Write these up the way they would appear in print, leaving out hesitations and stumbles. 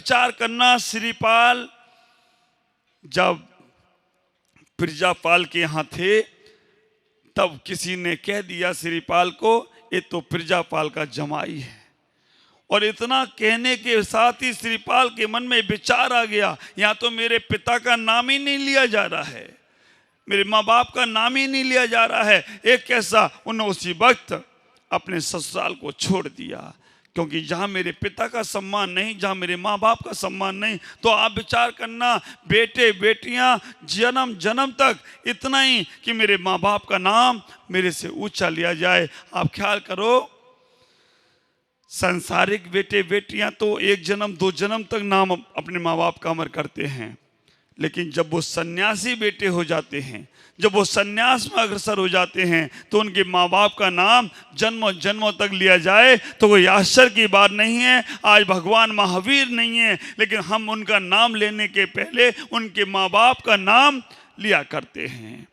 विचार करना, श्रीपाल जब प्रजापाल के यहाँ थे तब किसी ने कह दिया श्रीपाल को, ये तो प्रजापाल का जमाई है। और इतना कहने के साथ ही श्रीपाल के मन में विचार आ गया, यहाँ तो मेरे पिता का नाम ही नहीं लिया जा रहा है, मेरे माँ बाप का नाम ही नहीं लिया जा रहा है। एक कैसा, उन्होंने उसी वक्त अपने ससुराल को छोड़ दिया, क्योंकि जहाँ मेरे पिता का सम्मान नहीं, जहाँ मेरे माँ बाप का सम्मान नहीं। तो आप विचार करना, बेटे बेटियाँ जन्म जन्म तक इतना ही कि मेरे माँ बाप का नाम मेरे से ऊंचा लिया जाए। आप ख्याल करो, सांसारिक बेटे बेटियां तो एक जन्म दो जन्म तक नाम अपने माँ बाप का अमर करते हैं, लेकिन जब वो सन्यासी बेटे हो जाते हैं, जब वो सन्यास में अग्रसर हो जाते हैं, तो उनके माँ बाप का नाम जन्मों जन्मों तक लिया जाए तो कोई आश्चर्य की बात नहीं है। आज भगवान महावीर नहीं है, लेकिन हम उनका नाम लेने के पहले उनके माँ बाप का नाम लिया करते हैं।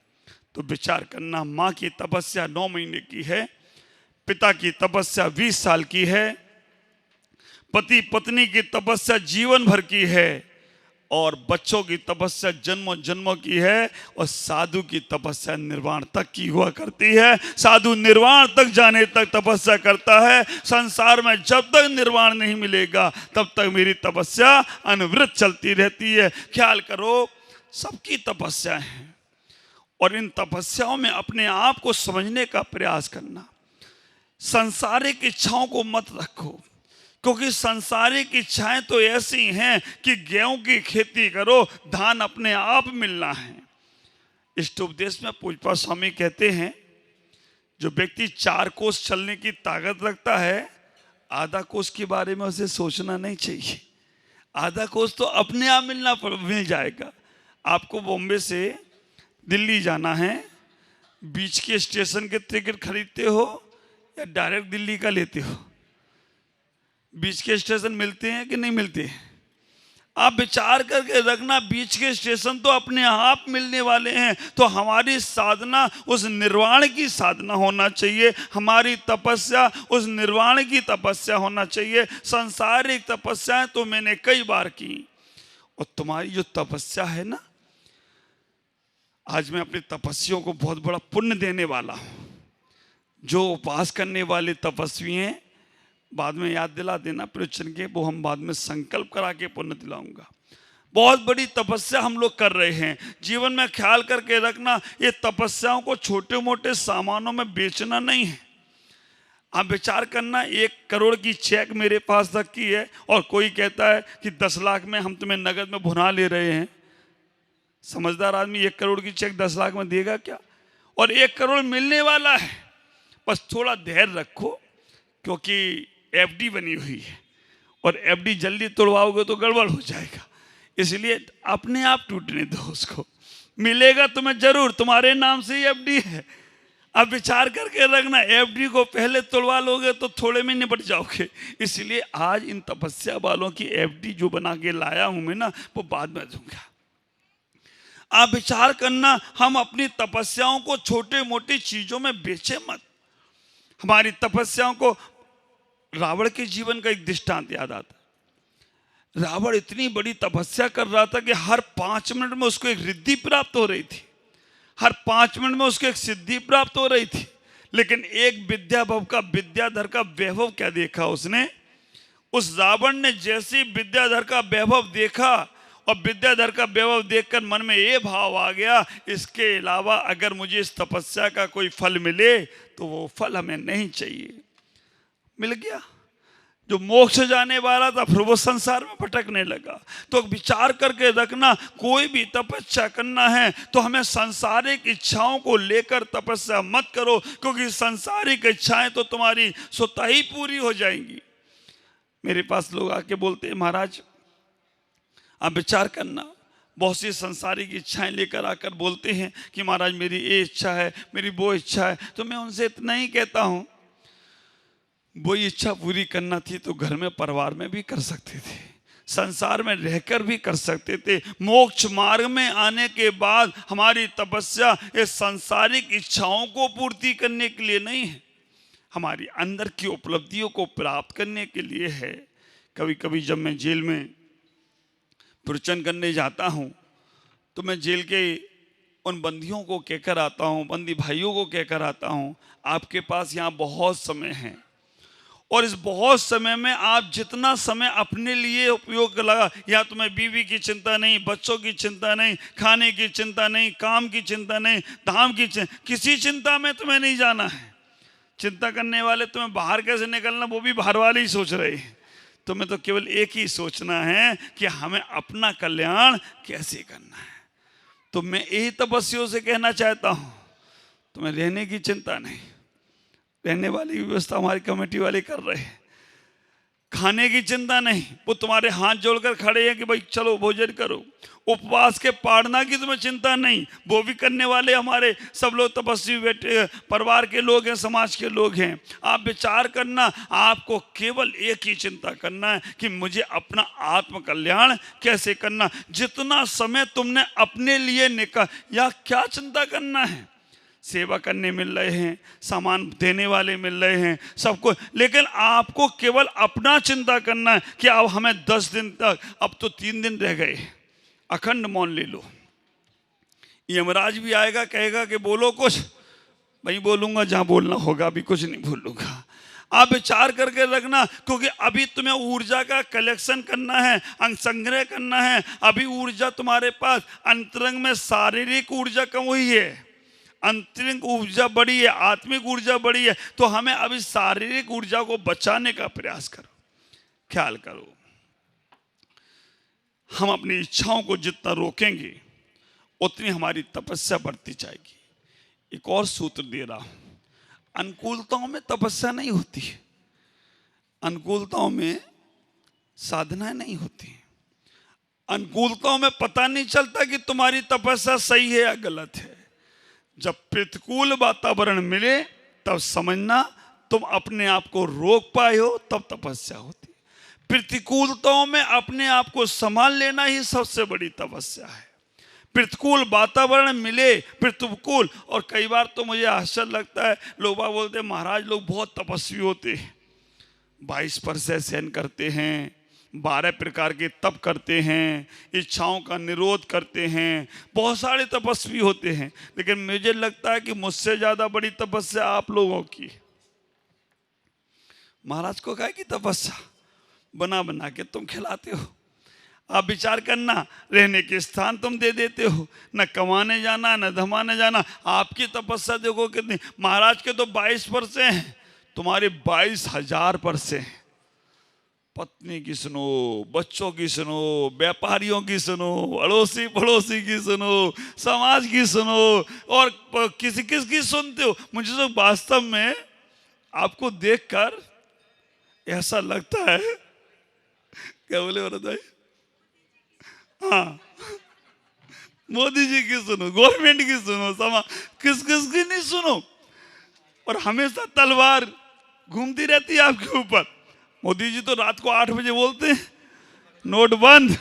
तो विचार करना, माँ की तपस्या 9 महीने की है, पिता की तपस्या 20 साल की है, पति पत्नी की तपस्या जीवन भर की है, और बच्चों की तपस्या जन्मों जन्मों की है, और साधु की तपस्या निर्वाण तक की हुआ करती है। साधु निर्वाण तक जाने तक तपस्या करता है। संसार में जब तक निर्वाण नहीं मिलेगा तब तक मेरी तपस्या अनवरत चलती रहती है। ख्याल करो, सबकी तपस्या है, और इन तपस्याओं में अपने आप को समझने का प्रयास करना। संसारिक इच्छाओं को मत रखो, क्योंकि संसारिक इच्छाएं तो ऐसी हैं कि गेहूं की खेती करो, धान अपने आप मिलना है। इष्ट उपदेश में पूज्यपाद स्वामी कहते हैं, जो व्यक्ति 4 कोस चलने की ताकत रखता है, आधा कोस के बारे में उसे सोचना नहीं चाहिए। आधा कोस तो अपने आप मिल जाएगा। आपको बॉम्बे से दिल्ली जाना है, बीच के स्टेशन के टिकट खरीदते हो या डायरेक्ट दिल्ली का लेते हो? बीच के स्टेशन मिलते हैं कि नहीं मिलते हैं? आप विचार करके रखना, बीच के स्टेशन तो अपने आप मिलने वाले हैं। तो हमारी साधना उस निर्वाण की साधना होना चाहिए, हमारी तपस्या उस निर्वाण की तपस्या होना चाहिए। सांसारिक तपस्याएं तो मैंने कई बार की, और तुम्हारी जो तपस्या है ना, आज मैं अपनी तपस्वियों को बहुत बड़ा पुण्य देने वाला हूं। जो उपास करने वाले तपस्वी हैं, बाद में याद दिला देना प्रवचन के, वो हम बाद में संकल्प करा के पुण्य दिलाऊंगा। बहुत बड़ी तपस्या हम लोग कर रहे हैं। जीवन में ख्याल करके रखना, ये तपस्याओं को छोटे मोटे सामानों में बेचना नहीं है। आप विचार करना, 1 करोड़ की चेक मेरे पास रखी है, और कोई कहता है कि 10 लाख में हम तुम्हें नगद में भुना ले रहे हैं। समझदार आदमी 1 करोड़ की चेक 10 लाख में देगा क्या? और 1 करोड़ मिलने वाला है, बस थोड़ा धैर्य रखो, क्योंकि एफडी बनी हुई है, और एफडी जल्दी तोड़वाओगे तो गड़बड़ हो जाएगा। इसलिए अपने आप टूटने दो उसको, मिलेगा तुम्हें जरूर, तुम्हारे नाम से ही एफडी है। अब विचार करके रखना, एफडी को पहले तोड़वा लोगे तो थोड़े में निपट जाओगे। इसलिए आज इन तपस्या वालों की एफडी जो बना के लाया हूं मैं ना, वो बाद में दूंगा। आप विचार करना, हम अपनी तपस्याओं को छोटे मोटी चीजों में बेचे मत। हमारी तपस्याओं को, रावण के जीवन का एक दृष्टांत याद आता। रावण इतनी बड़ी तपस्या कर रहा था कि हर 5 मिनट में उसको एक रिद्धि प्राप्त हो रही थी, हर 5 मिनट में उसको एक सिद्धि प्राप्त हो रही थी। लेकिन एक विद्याधर का वैभव क्या देखा उसने? उस रावण ने जैसे विद्याधर का वैभव देखा, और विद्याधर का वैभव देखकर मन में ये भाव आ गया, इसके अलावा अगर मुझे इस तपस्या का कोई फल मिले तो वो फल हमें नहीं चाहिए। मिल गया, जो मोक्ष जाने वाला था फिर वो संसार में भटकने लगा। तो विचार करके रखना, कोई भी तपस्या करना है तो हमें सांसारिक इच्छाओं को लेकर तपस्या मत करो, क्योंकि सांसारिक इच्छाएं तो तुम्हारी स्वतः ही पूरी हो जाएंगी। मेरे पास लोग आके बोलते हैं, महाराज आप विचार करना, बहुत सी संसारिक इच्छाएं लेकर आकर बोलते हैं कि महाराज मेरी ये इच्छा है, मेरी वो इच्छा है। तो मैं उनसे इतना ही कहता हूं, वो इच्छा पूरी करना थी तो घर में परिवार में भी कर सकते थे, संसार में रहकर भी कर सकते थे। मोक्ष मार्ग में आने के बाद हमारी तपस्या इस सांसारिक इच्छाओं को पूर्ति करने के लिए नहीं है, हमारी अंदर की उपलब्धियों को प्राप्त करने के लिए है। कभी कभी जब मैं जेल में प्रवचन करने जाता हूँ तो मैं जेल के उन बंदियों को कहकर आता हूँ, बंदी भाइयों को कहकर आता हूँ, आपके पास यहाँ बहुत समय है और इस बहुत समय में आप जितना समय अपने लिए उपयोग लगा, या तुम्हें बीवी की चिंता नहीं, बच्चों की चिंता नहीं, खाने की चिंता नहीं, काम की चिंता नहीं, धाम की चिंता, किसी चिंता में तुम्हें नहीं जाना है। चिंता करने वाले तुम्हें बाहर कैसे निकलना, वो भी बाहर वाले ही सोच रहे हैं। तुम्हें तो केवल एक ही सोचना है कि हमें अपना कल्याण कैसे करना है। तो मैं यही तपस्वियों से कहना चाहता हूँ, तुम्हें रहने की चिंता नहीं, रहने वाली व्यवस्था हमारी कमेटी वाले कर रहे हैं। खाने की चिंता नहीं, वो तुम्हारे हाथ जोड़कर खड़े हैं कि भाई चलो भोजन करो। उपवास के पाड़ना की तुम्हें चिंता नहीं, वो भी करने वाले हमारे सब लोग तपस्वी बेटे परिवार के लोग हैं, समाज के लोग हैं। आप विचार करना, आपको केवल एक ही चिंता करना है कि मुझे अपना आत्म कल्याण कैसे करना। जितना समय तुमने अपने लिए निकाल, या क्या चिंता करना है, सेवा करने मिल रहे हैं, सामान देने वाले मिल रहे हैं, सबको, लेकिन आपको केवल अपना चिंता करना है कि अब हमें 10 दिन तक, अब तो 3 दिन रह गए, अखंड मौन ले लो। यमराज भी आएगा, कहेगा कि बोलो कुछ, भाई बोलूंगा जहां बोलना होगा, अभी कुछ नहीं बोलूंगा। आप विचार करके रखना, क्योंकि अभी तुम्हें ऊर्जा का कलेक्शन करना है, अंग संग्रह करना है। अभी ऊर्जा तुम्हारे पास अंतरंग में शारीरिक ऊर्जा कम हुई है, आंतरिक ऊर्जा बड़ी है, आत्मिक ऊर्जा बड़ी है। तो हमें अभी शारीरिक ऊर्जा को बचाने का प्रयास करो, ख्याल करो। हम अपनी इच्छाओं को जितना रोकेंगे उतनी हमारी तपस्या बढ़ती जाएगी। एक और सूत्र दे रहा हूं, अनुकूलताओं में तपस्या नहीं होती, अनुकूलताओं में साधना नहीं होती। अनुकूलताओं में पता नहीं चलता कि तुम्हारी तपस्या सही है या गलत है। जब प्रतिकूल वातावरण मिले तब समझना तुम अपने आप को रोक पाए हो, तब तपस्या होती। प्रतिकूलताओं में अपने आप को संभाल लेना ही सबसे बड़ी तपस्या है। प्रतिकूल वातावरण मिले, प्रतिकूल, और कई बार तो मुझे आश्चर्य लगता है, लोग बोलते हैं महाराज लोग बहुत तपस्वी होते हैं, 22 वर्ष सहन करते हैं, 12 प्रकार के तप करते हैं, इच्छाओं का निरोध करते हैं, बहुत सारे तपस्वी होते हैं। लेकिन मुझे लगता है कि मुझसे ज्यादा बड़ी तपस्या आप लोगों की। महाराज को कहा कि तपस्या बना बना के तुम खिलाते हो। आप विचार करना, रहने के स्थान तुम दे देते हो, न कमाने जाना न धमाने जाना। आपकी तपस्या देखो कितनी, महाराज के तो 22 वर्ष हैं, तुम्हारे 22,000 वर्ष हैं। पत्नी की सुनो, बच्चों की सुनो, व्यापारियों की सुनो, अड़ोसी पड़ोसी की सुनो, समाज की सुनो, और किसी की सुनते हो। मुझे तो वास्तव में आपको देखकर ऐसा लगता है, क्या बोले भरत भाई? हाँ, मोदी जी की सुनो, गवर्नमेंट की सुनो, समाज किस की नहीं सुनो। और हमेशा तलवार घूमती रहती है आपके ऊपर। मोदी जी तो रात को 8 बजे बोलते हैं नोट बंद,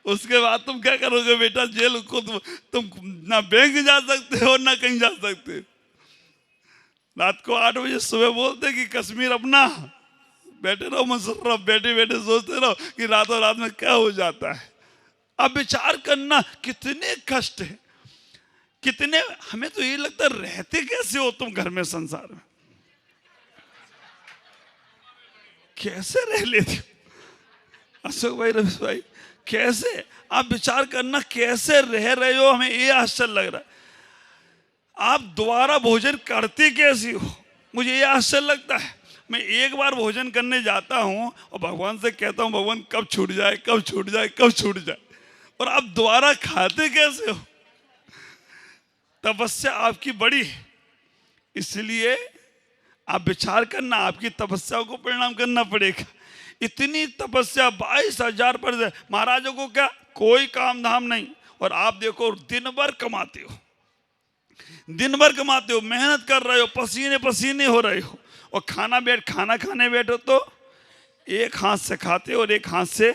उसके बाद तुम क्या करोगे बेटा? जेल को तुम ना बैंक जा सकते हो ना कहीं जा सकते। रात को 8 बजे सुबह बोलते कि कश्मीर अपना, बैठे रहो मुशर्रफ, बैठे बैठे सोचते रहो कि रातों रात में क्या हो जाता है। अब विचार करना कितने कष्ट है, कितने, हमें तो ये लगता है रहते कैसे हो तुम घर में, संसार में कैसे रह लेते हो? अशोक भाई, रमेश भाई, कैसे? आप विचार करना कैसे रह रहे हो, हमें ये आश्चर्य लग रहा है। आप दोबारा भोजन करते कैसे हो, मुझे ये आश्चर्य लगता है। मैं एक बार भोजन करने जाता हूं और भगवान से कहता हूं भगवान कब छूट जाए, कब छूट जाए, कब छूट जाए, और आप दोबारा खाते कैसे हो? तपस्या आपकी बड़ी है, इसलिए आप विचार करना, आपकी तपस्या को परिणाम करना पड़ेगा। इतनी तपस्या, 22,000 पर महाराजों को क्या कोई काम धाम नहीं, और आप देखो दिन भर कमाते हो, दिन भर कमाते हो, मेहनत कर रहे हो, पसीने पसीने हो रहे हो, और खाना खाने बैठो तो एक हाथ से खाते हो और एक हाथ से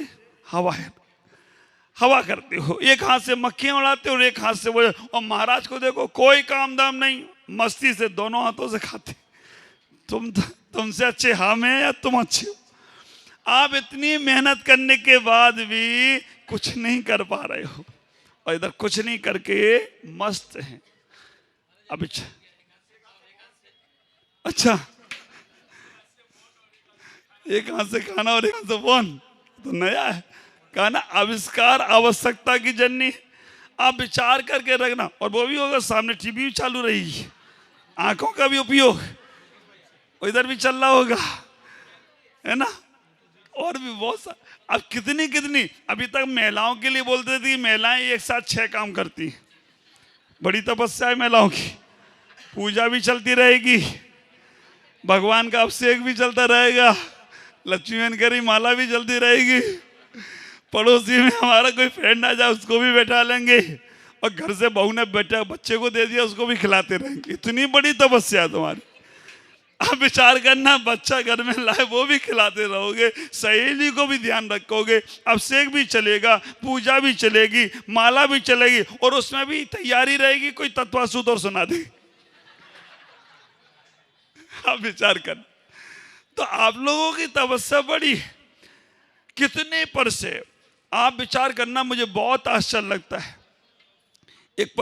हवा करते हो, एक हाथ से मक्खियां उड़ाते हो और एक हाथ से वो। और महाराज को देखो कोई काम दाम नहीं, मस्ती से दोनों हाथों से खाते। तुमसे अच्छे हम हैं या तुम अच्छे हो? आप इतनी मेहनत करने के बाद भी कुछ नहीं कर पा रहे हो और इधर कुछ नहीं करके मस्त हैं। अब अच्छा, एक हाथ से खाना और एक हाथ से फोन, तो नया है। कहा ना, आविष्कार आवश्यकता की जननी। आप विचार करके रखना। और वो भी होगा, सामने टीवी भी चालू रहेगी, आंखों का भी उपयोग, इधर भी चल रहा होगा, है ना। और भी बहुत सा। अब कितनी कितनी, अभी तक महिलाओं के लिए बोलते थे कि महिलाएं एक साथ 6 काम करती हैं। बड़ी तपस्या है महिलाओं की। पूजा भी चलती रहेगी, भगवान का अभिषेक भी चलता रहेगा, लक्ष्मी करी माला भी चलती रहेगी, पड़ोसी में हमारा कोई फ्रेंड आ जाए उसको भी बैठा लेंगे, और घर से बहू ने बेटा बच्चे को दे दिया उसको भी खिलाते रहेंगे। इतनी बड़ी तपस्या है तुम्हारी। आप विचार करना, बच्चा घर में लाए वो भी खिलाते रहोगे, सहेली को भी ध्यान रखोगे, अभिषेक भी चलेगा, पूजा भी चलेगी, माला भी चलेगी, और उसमें भी तैयारी रहेगी कोई तत्वासूत और सुना दे। आप विचार कर, तो आप लोगों की तपस्या बड़ी कितने पर से। आप विचार करना, मुझे बहुत आश्चर्य लगता है। एक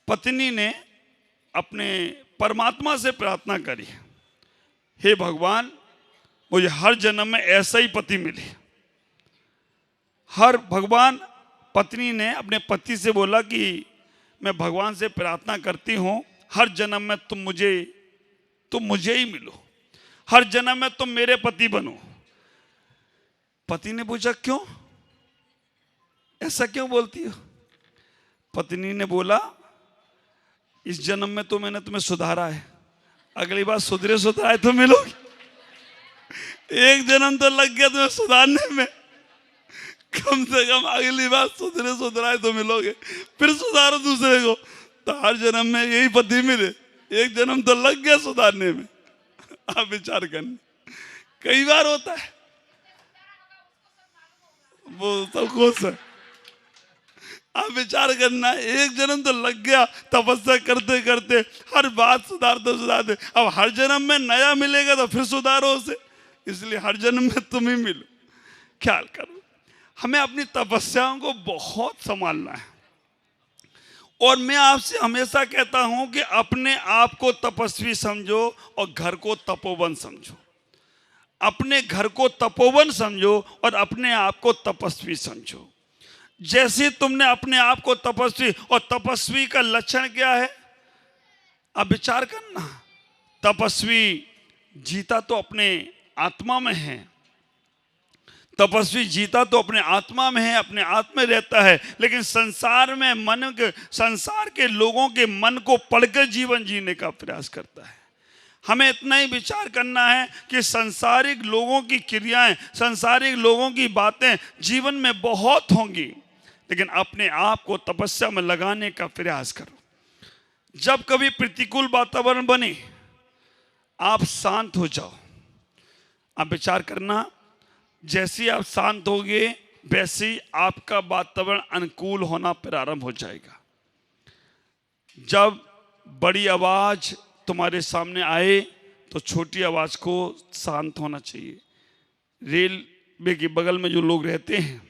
पत्नी ने अपने परमात्मा से प्रार्थना करी, हे भगवान मुझे हर जन्म में ऐसा ही पति मिले। भगवान, पत्नी ने अपने पति से बोला कि मैं भगवान से प्रार्थना करती हूँ हर जन्म में तुम मुझे ही मिलो, हर जन्म में तुम मेरे पति बनो। पति ने पूछा क्यों, ऐसा क्यों बोलती हो। पत्नी ने बोला, इस जन्म में तो मैंने तुम्हें सुधारा है, अगली बार सुधराए तो मिलोगे। एक जन्म तो लग गया तुम्हें सुधारने में, कम से कम अगली बार सुधराए तो मिलोगे, फिर सुधारो दूसरे को, तो हर जन्म में यही पति मिले। एक जन्म तो लग गया सुधारने में। आप विचार करना, कई बार होता है वो सब खुश है। आप विचार करना, एक जन्म तो लग गया तपस्या करते करते, हर बात सुधारते। अब हर जन्म में नया मिलेगा तो फिर सुधारो उसे, इसलिए हर जन्म में तुम ही मिलो। ख्याल करो, हमें अपनी तपस्याओं को बहुत संभालना है। और मैं आपसे हमेशा कहता हूं कि अपने आप को तपस्वी समझो और घर को तपोवन समझो। अपने घर को तपोवन समझो और अपने आप को तपस्वी समझो। जैसे तुमने अपने आप को तपस्वी, और तपस्वी का लक्षण क्या है, अब विचार करना। तपस्वी जीता तो अपने आत्मा में है, तपस्वी जीता तो अपने आत्मा में है, अपने आत्मा में रहता है, लेकिन संसार के लोगों के मन को पढ़कर जीवन जीने का प्रयास करता है। हमें इतना ही विचार करना है कि संसारिक लोगों की क्रियाएं, संसारिक लोगों की बातें जीवन में बहुत होंगी, लेकिन अपने आप को तपस्या में लगाने का प्रयास करो। जब कभी प्रतिकूल वातावरण बने, आप शांत हो जाओ। आप विचार करना, जैसे आप शांत होगे वैसे ही आपका वातावरण अनुकूल होना प्रारंभ हो जाएगा। जब बड़ी आवाज तुम्हारे सामने आए तो छोटी आवाज को शांत होना चाहिए। रेलवे के बगल में जो लोग रहते हैं,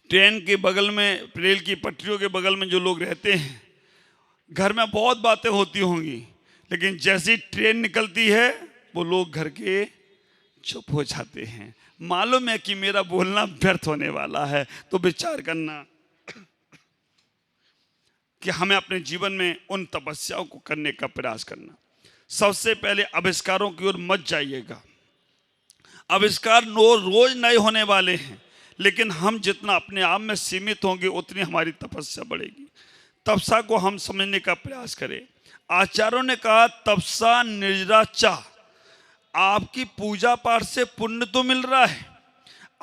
ट्रेन के बगल में, रेल की पटरियों के बगल में जो लोग रहते हैं, घर में बहुत बातें होती होंगी, लेकिन जैसी ट्रेन निकलती है वो लोग घर के चुप हो जाते हैं। मालूम है कि मेरा बोलना व्यर्थ होने वाला है, तो विचार करना कि हमें अपने जीवन में उन तपस्याओं को करने का प्रयास करना। सबसे पहले आविष्कारों की ओर मत जाइएगा। आविष्कार रोज नए होने वाले हैं, लेकिन हम जितना अपने आप में सीमित होंगे उतनी हमारी तपस्या बढ़ेगी। तपस्या को हम समझने का प्रयास करें। आचार्यों ने कहा, तपसा निर्जरा चाह। आपकी पूजा पाठ से पुण्य तो मिल रहा है,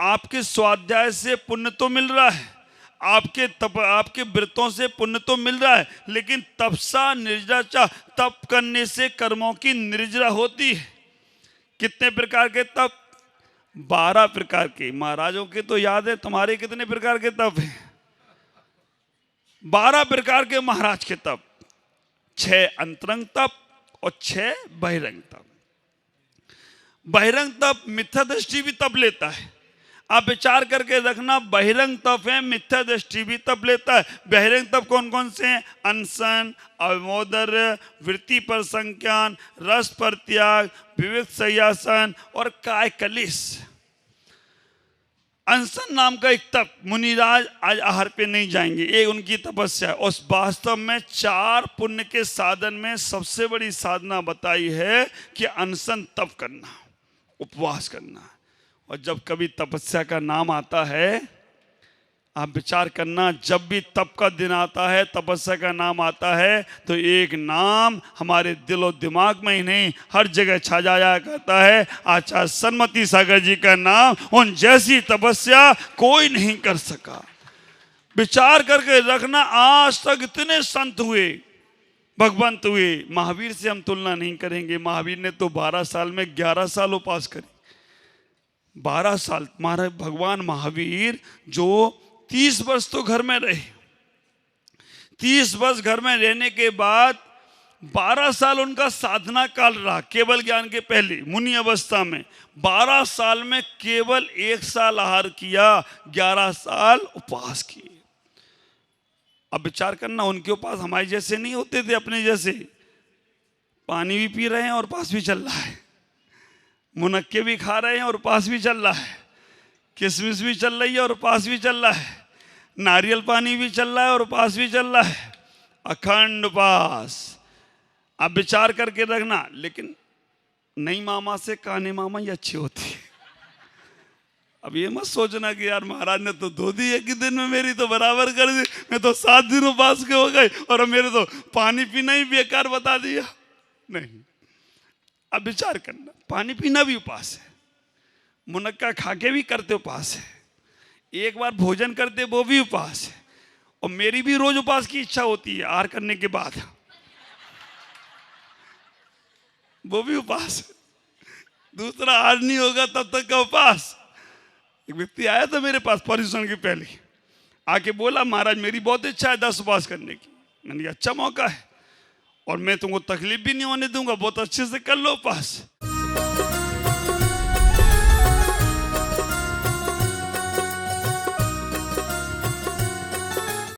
आपके स्वाध्याय से पुण्य तो मिल रहा है, आपके व्रतों से पुण्य तो मिल रहा है, लेकिन तपसा निर्जरा चाह, तप करने से कर्मों की निर्जरा होती है। कितने प्रकार के तप? 12 प्रकार के। महाराजों के तो याद है, तुम्हारे कितने प्रकार के तप हैं? 12 प्रकार के महाराज के तप। 6 अंतरंग तप और 6 बहिरंग तप। बहिरंग तप मिथ्या दृष्टि भी तप लेता है। आप विचार करके रखना, बहिरंग तप है, मिथ्या दृष्टि भी तप लेता है। बहिरंग तप कौन कौन से हैं? अनशन, अवमोदर्य, वृत्ति पर संज्ञान, रस पर त्याग, विविध सयासन और काय कलिश। अनशन नाम का एक तप, मुनिराज आज आहार पे नहीं जाएंगे, ये उनकी तपस्या है। उस वास्तव में 4 पुण्य के साधन में सबसे बड़ी साधना बताई है कि अनशन तप करना, उपवास करना। और जब कभी तपस्या का नाम आता है, आप विचार करना, जब भी तप का दिन आता है, तपस्या का नाम आता है, तो एक नाम हमारे दिल और दिमाग में ही नहीं, हर जगह छा जाया करता है, आचार्य सन्मति सागर जी का नाम। उन जैसी तपस्या कोई नहीं कर सका। विचार करके रखना, आज तक इतने संत हुए, भगवंत हुए, महावीर से हम तुलना नहीं करेंगे। महावीर ने तो 12 साल में 11 साल उपास करी। 12 साल महाराज भगवान महावीर जो 30 वर्ष तो घर में रहे, 30 वर्ष घर में रहने के बाद 12 साल उनका साधना काल रहा, केवल ज्ञान के पहले मुनि अवस्था में। 12 साल में केवल 1 साल आहार किया, 11 साल उपवास किए। अब विचार करना, उनके उपास हमारे जैसे नहीं होते थे, अपने जैसे। पानी भी पी रहे हैं और उपास भी चल रहा है, मुनक्के भी खा रहे हैं और उपास भी चल रहा है, किशमिश भी चल रही है और उपास भी चल रहा है, नारियल पानी भी चल रहा है और उपास भी चल रहा है, अखंड उपास। अब विचार करके रखना, लेकिन नई मामा से काने मामा ही अच्छी होती है। अब ये मत सोचना कि यार महाराज ने तो 2 दी एक ही दिन में, मेरी तो बराबर कर दी, मैं तो 7 दिन उपास के हो गए और मेरे तो पानी पीना ही बेकार बता दिया। नहीं, अब विचार करना, पानी पीना भी उपास है, मुनक्का खा के भी करते उपास है, एक बार भोजन करते वो भी उपास है। और मेरी भी रोज उपास की इच्छा होती है आहार करने के बाद, वो भी उपास है। दूसरा आहार नहीं होगा तब तक का उपास। एक व्यक्ति आया था मेरे पास पर्यूषण के पहले, आके बोला महाराज मेरी बहुत इच्छा है 10 उपास करने की। मैंने कहा अच्छा मौका है और मैं तुमको तकलीफ भी नहीं होने दूंगा, बहुत अच्छे से कर लो उपास।